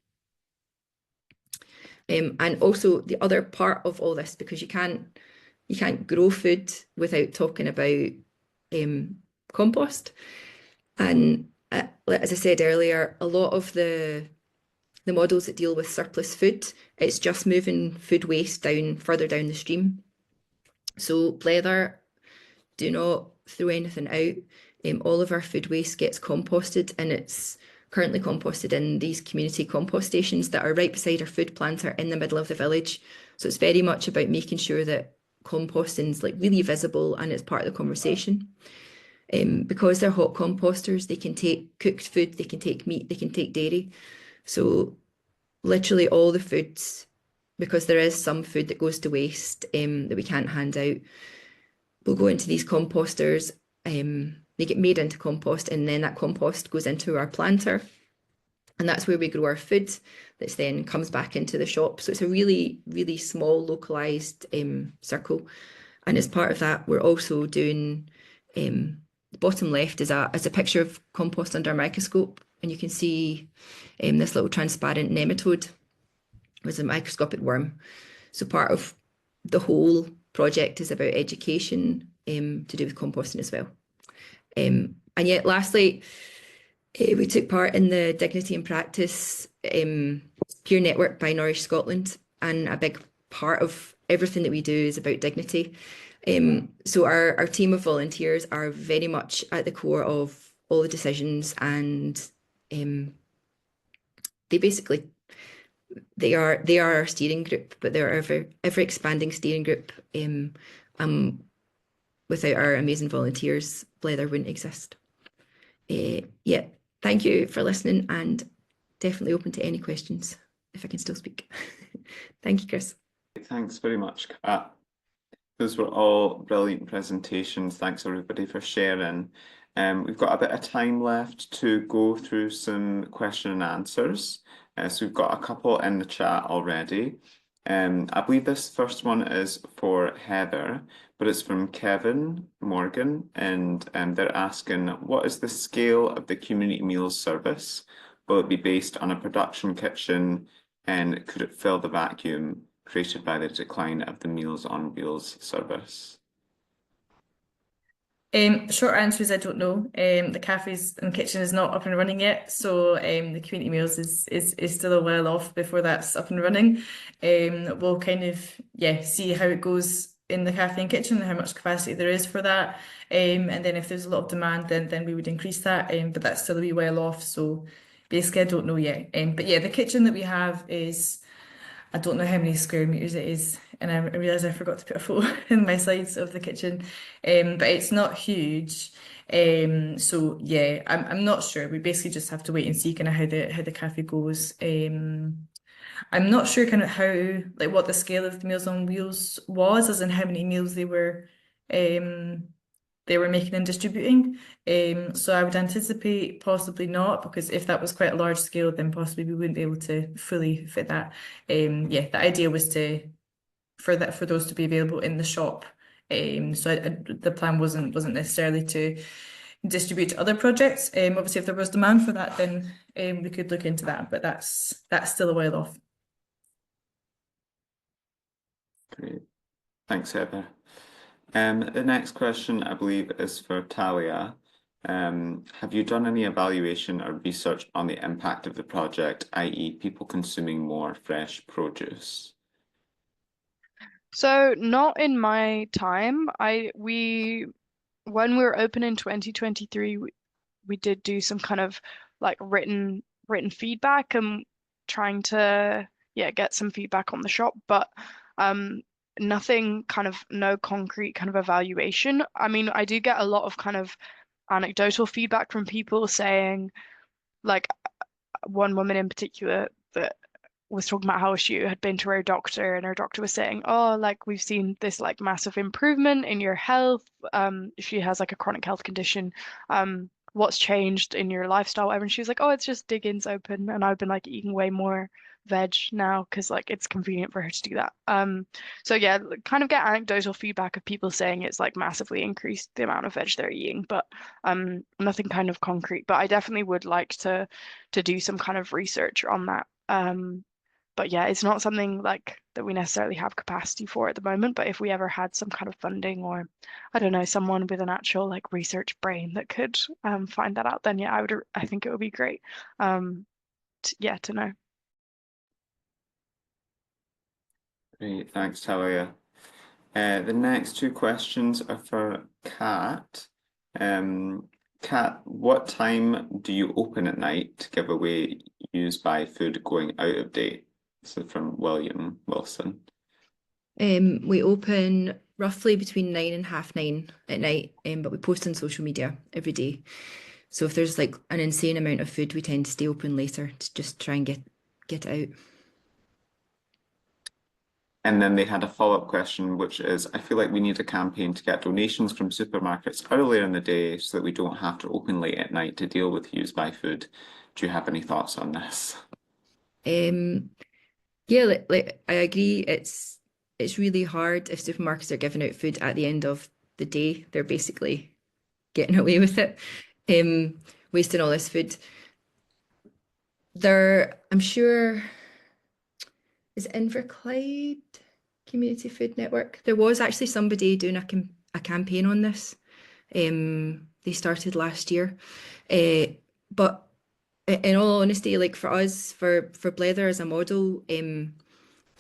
And also the other part of all this, because you can't grow food without talking about compost. And as I said earlier, a lot of the models that deal with surplus food, it's just moving food waste further down the stream. So Blether do not throw anything out. All of our food waste gets composted, and it's currently composted in these community compost stations that are right beside our food planter in the middle of the village. So it's very much about making sure that composting is like really visible and it's part of the conversation. Because they're hot composters, they can take cooked food, they can take meat, they can take dairy. So literally all the foods, because there is some food that goes to waste that we can't hand out, will go into these composters. They get made into compost, and then that compost goes into our planter, and that's where we grow our food that then comes back into the shop. So it's a really, really small localized circle. And as part of that, we're also doing, the bottom left is a picture of compost under a microscope, and you can see this little transparent nematode was a microscopic worm. So part of the whole project is about education to do with composting as well. And yet lastly, we took part in the Dignity in Practice peer network by Nourish Scotland, and a big part of everything that we do is about dignity. So our team of volunteers are very much at the core of all the decisions, and they are our steering group, but they're ever expanding steering group. Without our amazing volunteers, Blether wouldn't exist. Yeah, thank you for listening, and definitely open to any questions if I can still speak. Thank you, Chris. Thanks very much, Kat. Those were all brilliant presentations. Thanks everybody for sharing. We've got a bit of time left to go through some question and answers. So we've got a couple in the chat already. I believe this first one is for Heather, but it's from Kevin Morgan, and they're asking, what is the scale of the community meals service? Will it be based on a production kitchen, and could it fill the vacuum created by the decline of the Meals on Wheels service? Short answer is I don't know. The cafes and kitchen is not up and running yet, so the community meals is still a while off before that's up and running. We'll kind of see how it goes in the cafe and kitchen and how much capacity there is for that. And then if there's a lot of demand, then we would increase that. But that's still a wee while off, so basically I don't know yet. But yeah, the kitchen that we have is, I don't know how many square meters it is, and I realised I forgot to put a photo in my slides of the kitchen, but it's not huge. So yeah, I'm not sure. We basically just have to wait and see kind of how the cafe goes. I'm not sure kind of how, like, what the scale of the Meals on Wheels was, as in how many meals they were making and distributing. So I would anticipate possibly not, because if that was quite a large scale, then possibly we wouldn't be able to fully fit that. Yeah, the idea was for those to be available in the shop So the plan wasn't necessarily to distribute to other projects. Obviously, if there was demand for that, then we could look into that, but that's still a while off. Great. Thanks, Heather. The next question, I believe, is for Talia. Have you done any evaluation or research on the impact of the project, i.e. people consuming more fresh produce? So not in my time. When we were open in 2023, we did do some kind of like written feedback and trying to get some feedback on the shop, but nothing kind of no concrete kind of evaluation. I mean, I do get a lot of kind of anecdotal feedback from people saying, like one woman in particular that was talking about how she had been to her doctor and her doctor was saying, oh, like we've seen this like massive improvement in your health. She has like a chronic health condition. What's changed in your lifestyle, whatever. And she was like, oh, it's just Diggins open. And I've been like eating way more veg now because like it's convenient for her to do that. So yeah, kind of get anecdotal feedback of people saying it's like massively increased the amount of veg they're eating, but nothing kind of concrete. But I definitely would like to do some kind of research on that. But yeah, it's not something like that we necessarily have capacity for at the moment. But if we ever had some kind of funding or, I don't know, someone with an actual like research brain that could find that out, then yeah, I think it would be great. To know. Great, thanks, Talia. The next two questions are for Kat. Kat, what time do you open at night to give away use by food going out of date? So from William Wilson. We open roughly between 9 and 9:30 at night, but we post on social media every day. So if there's like an insane amount of food, we tend to stay open later to just try and get it out. And then they had a follow-up question, which is, I feel like we need a campaign to get donations from supermarkets earlier in the day so that we don't have to open late at night to deal with use by food. Do you have any thoughts on this? Yeah, like I agree. It's really hard if supermarkets are giving out food at the end of the day. They're basically getting away with it, wasting all this food. I'm sure, is it Inverclyde Community Food Network? There was actually somebody doing a campaign on this. They started last year. But in all honesty, like for us, for Blether as a model, the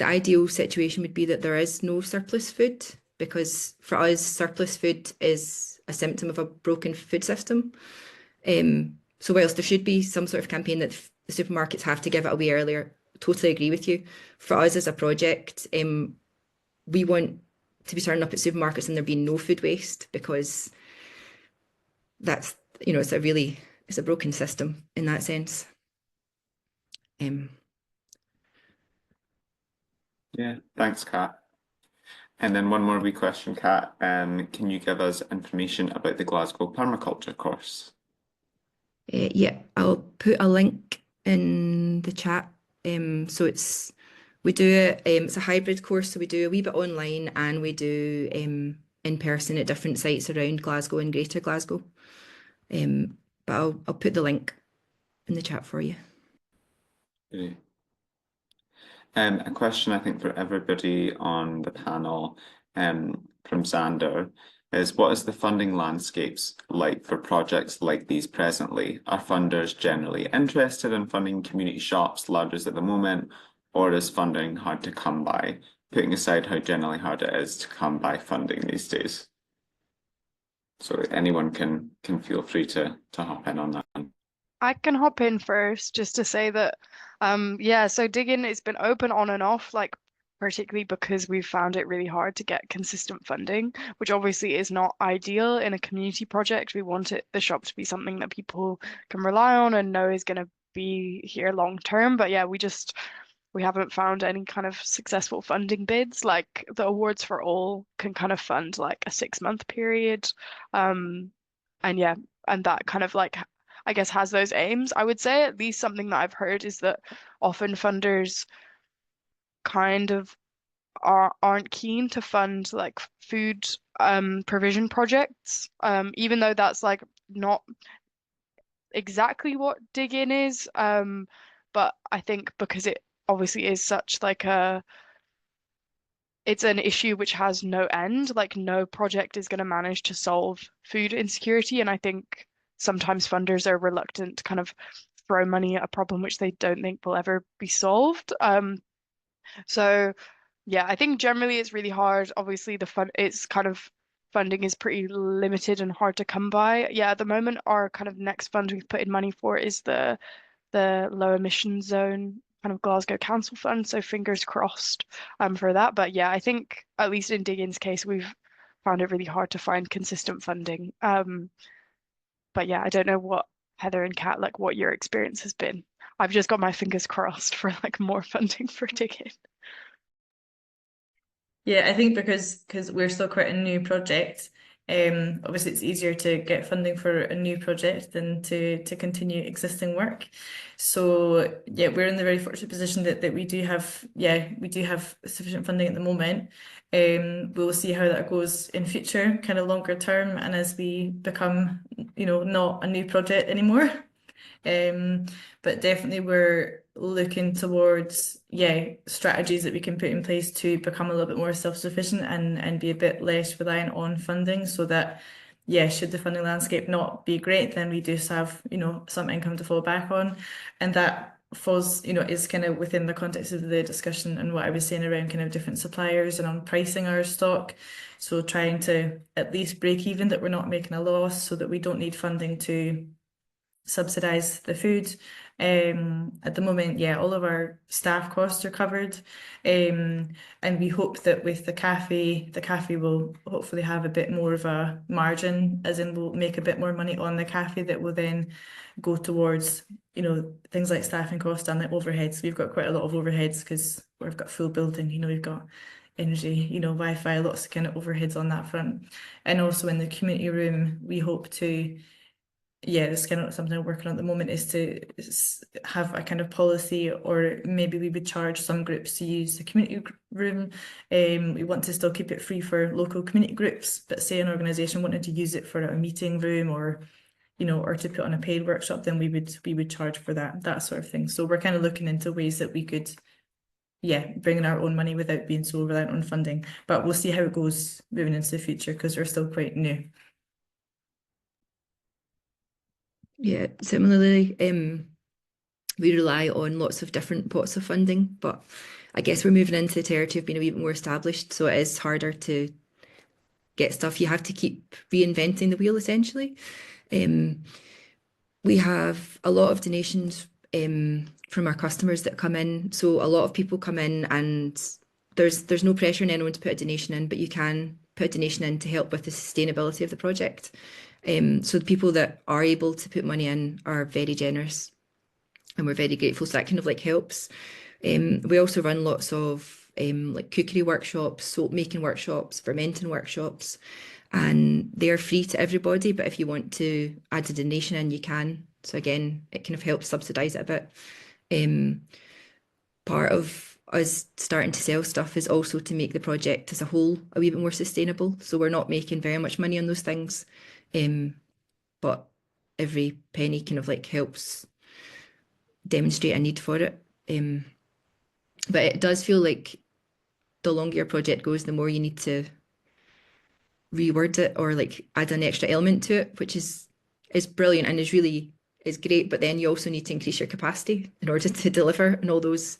ideal situation would be that there is no surplus food, because for us, surplus food is a symptom of a broken food system. So whilst there should be some sort of campaign that the supermarkets have to give it away earlier, totally agree with you. For us as a project, we want to be turning up at supermarkets and there being no food waste, because that's, it's a broken system in that sense. Yeah, thanks, Kat. And then one more wee question, Kat. Can you give us information about the Glasgow permaculture course? Yeah, I'll put a link in the chat. So we do it, it's a hybrid course, so we do a wee bit online and we do in person at different sites around Glasgow and Greater Glasgow. But I'll put the link in the chat for you. Great. A question I think for everybody on the panel from Xander is, what is the funding landscapes like for projects like these presently? Are funders generally interested in funding community shops, larders at the moment, or is funding hard to come by, putting aside how generally hard it is to come by funding these days? So anyone can feel free to hop in on that one. I can hop in first just to say that, so Diggin has been open on and off, like particularly because we've found it really hard to get consistent funding, which obviously is not ideal in a community project. We want the shop to be something that people can rely on and know is going to be here long term. But yeah, we haven't found any kind of successful funding bids. Like the Awards for All can kind of fund like a 6-month period. And that kind of like, I guess, has those aims. I would say at least something that I've heard is that often funders kind of aren't keen to fund like food provision projects, even though that's like not exactly what dig in is. But I think because it obviously is such like it's an issue which has no end, like no project is going to manage to solve food insecurity. And I think sometimes funders are reluctant to kind of throw money at a problem which they don't think will ever be solved. So yeah, I think generally it's really hard. Obviously, it's kind of funding is pretty limited and hard to come by. Yeah, at the moment, our kind of next fund we've put in money for is the low emission zone kind of Glasgow Council Fund. So fingers crossed for that. But yeah, I think at least in Diggins' case, we've found it really hard to find consistent funding. But yeah, I don't know what Heather and Kat, like what your experience has been. I've just got my fingers crossed for like more funding for Diggin. Yeah, I think because we're still quite a new project, obviously it's easier to get funding for a new project than to continue existing work. So yeah, we're in the very fortunate position that we do have sufficient funding at the moment. We'll see how that goes in future, kind of longer term, and as we become, not a new project anymore. But definitely we're looking towards, strategies that we can put in place to become a little bit more self-sufficient and be a bit less reliant on funding so that, should the funding landscape not be great, then we do have, some income to fall back on. And that falls, is kind of within the context of the discussion and what I was saying around kind of different suppliers and on pricing our stock. So trying to at least break even, that we're not making a loss so that we don't need funding to subsidize the food. At the moment, all of our staff costs are covered. And we hope that with the cafe will hopefully have a bit more of a margin, as in we'll make a bit more money on the cafe that will then go towards, things like staffing costs and the overheads. We've got quite a lot of overheads because we've got full building, we've got energy, Wi-Fi, lots of kind of overheads on that front. And also in the community room, we hope to that's kind of something I'm working on at the moment, is to have a kind of policy, or maybe we would charge some groups to use the community room. We want to still keep it free for local community groups, but say an organisation wanted to use it for a meeting room or to put on a paid workshop, then we would charge for that sort of thing. So we're kind of looking into ways that we could bring in our own money without being so reliant on funding. But we'll see how it goes moving into the future because we're still quite new. Yeah, similarly, we rely on lots of different pots of funding, but I guess we're moving into the territory of being a wee bit more established, so it is harder to get stuff. You have to keep reinventing the wheel, essentially. We have a lot of donations from our customers that come in. So a lot of people come in and there's no pressure on anyone to put a donation in, but you can put a donation in to help with the sustainability of the project. So the people that are able to put money in are very generous and we're very grateful. So that kind of like helps. We also run lots of like cookery workshops, soap making workshops, fermenting workshops, and they're free to everybody. But if you want to add a donation in, you can. So again, it kind of helps subsidise it a bit. Part of us starting to sell stuff is also to make the project as a whole a wee bit more sustainable. So we're not making very much money on those things. But every penny kind of like helps demonstrate a need for it. But it does feel like the longer your project goes, the more you need to reword it or like add an extra element to it, which is brilliant and is great. But then you also need to increase your capacity in order to deliver on all those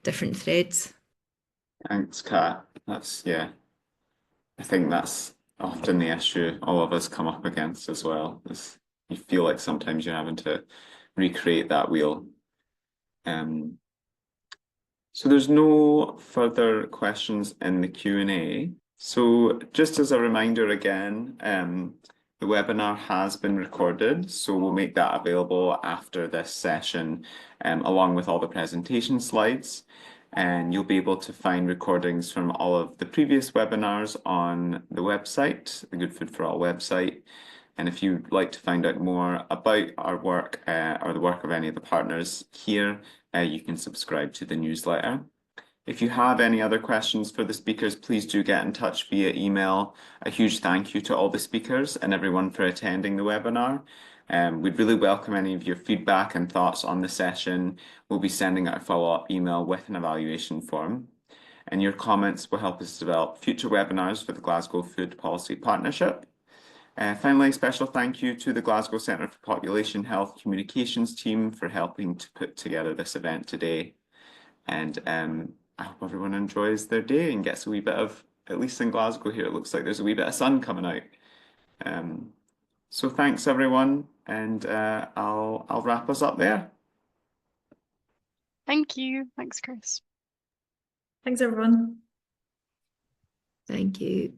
different threads. Thanks, Kat. I think that's often the issue all of us come up against as well, is you feel like sometimes you're having to recreate that wheel. So there's no further questions in the Q&A. So just as a reminder again, the webinar has been recorded, so we'll make that available after this session, along with all the presentation slides. And you'll be able to find recordings from all of the previous webinars on the website, the Good Food for All website. And if you'd like to find out more about our work or the work of any of the partners here, you can subscribe to the newsletter. If you have any other questions for the speakers, please do get in touch via email. A huge thank you to all the speakers and everyone for attending the webinar. We'd really welcome any of your feedback and thoughts on the session. We'll be sending out a follow-up email with an evaluation form. And your comments will help us develop future webinars for the Glasgow Food Policy Partnership. Finally, a special thank you to the Glasgow Centre for Population Health Communications team for helping to put together this event today. And I hope everyone enjoys their day and gets a wee bit of, at least in Glasgow here, it looks like there's a wee bit of sun coming out. So thanks everyone, and I'll wrap us up there. Thank you. Thanks, Chris. Thanks, everyone. Thank you.